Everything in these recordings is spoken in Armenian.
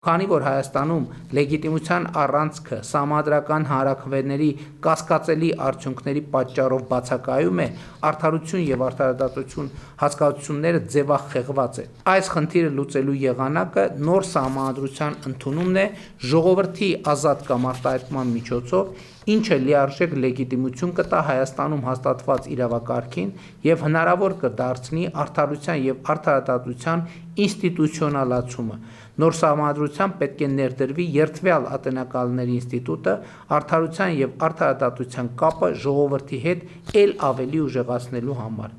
Քանի որ Հայաստանում լեգիտիմության առանցքը սահմանադրական հանրաքվեների կասկածելի արդյունքների պատճառով բացակայում է, արդարություն եւ արդարադատություն հասկացությունները ձևախեղված են։ Այս խնդիրը լուծելու եղանակը նոր սահմանադրության ընդունումն է ժողովրդի ազատ կամ արտահայտման միջոցով, ինչը լիարժեք լեգիտիմություն կտա Հայաստանում հաստատված իրավակարգին եւ հնարավոր կդարձնի արդարության եւ արդարադատության ինստիտուցիոնալացումը։ Նոր սահմանադրությամբ պետք է ներդրվի երդվյալ ատենակալների ինստիտուտը, արդարության եւ արդարադատության կապը ժողովրդի հետ ել ավելի ուժեղացնելու համար։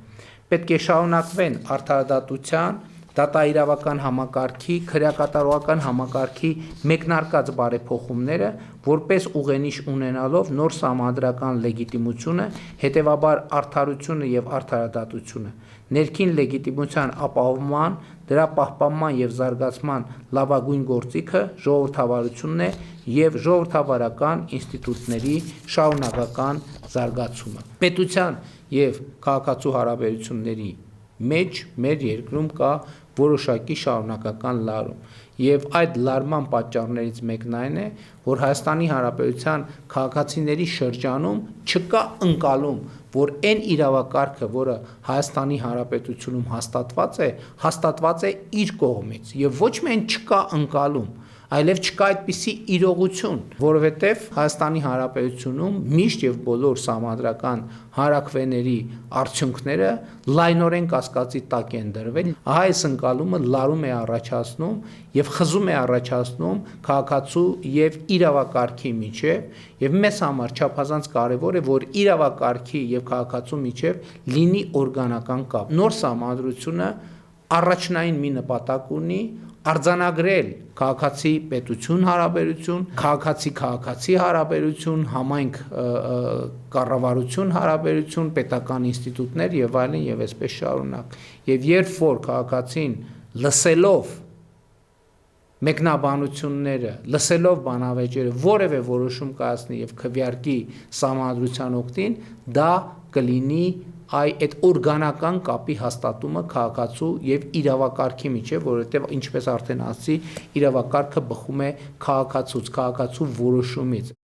Պետք է շարունակվեն արդարադատության, դատաիրավական համակարգի, քրեակատարողական համակարգի մեկնարկած բարեփոխումները, որպես ուղենիշ ունենալով նոր սահմանադրական լեգիտիմությունը, հետևաբար արդարությունը եւ արդարադատությունը, ներքին լեգիտիմության ապահովման, դրա պահպանման եւ զարգացման լավագույն գործիքը ժողովրդավարությունն է եւ ժողովրդավարական ինստիտուտների շարունակական զարգացումը։ Պետության եւ քաղաքացու հարաբերությունների մեջ մեր երկրում կա որոշակի շարունակական լարում եւ այդ լարման պատճառներից մեկն այն է, որ Հայաստանի Հանրապետության քաղաքացիների շրջանում չկա ընկալում, որ այն իրավակարգը, որը Հայաստանի Հանրապետությունում հաստատված է իր կողմից եւ ոչ միայն չկա ընկալում, այլև չկա այդպիսի իրողություն, որովհետև Հայաստանի Հանրապետությունում միշտ եւ բոլոր սահմանադրական հանրաքվեների արդյունքները լայնորեն կասկածի տակ են դրվել։ Ահա այս ընկալումը լարում է առաջացնում եւ խզում է առաջացնում քաղաքացու եւ իրավակարգի միջեւ եւ մեզ համար չափազանց կարեւոր է, որ իրավակարգի եւ քաղաքացու միջեւ լինի օրգանական կապ։ Նոր սահմանադրությունը առաջնային մի նպատակ ունի արձանագրել քաղաքացի պետություն հարաբերություն, քաղաքացի հարաբերություն, համայնք կառավարություն հարաբերություն, պետական ինստիտուտներ եւ այլն եւ այսպես շարունակ։ Եվ երբ որ քաղաքացին լսելով մեկնաբանությունները, լսելով բանավեճերը որևէ որոշում կայացնի եւ քվեարկի սահմանադրության օգտին, դա կլինի այդ օրգանական կապի հաստատումը քաղաքացու եւ իրավակարգի միջեւ, որովհետեւ ինչպես արդեն ասացի, իրավակարգը բխում է քաղաքացուց, քաղաքացու որոշումից։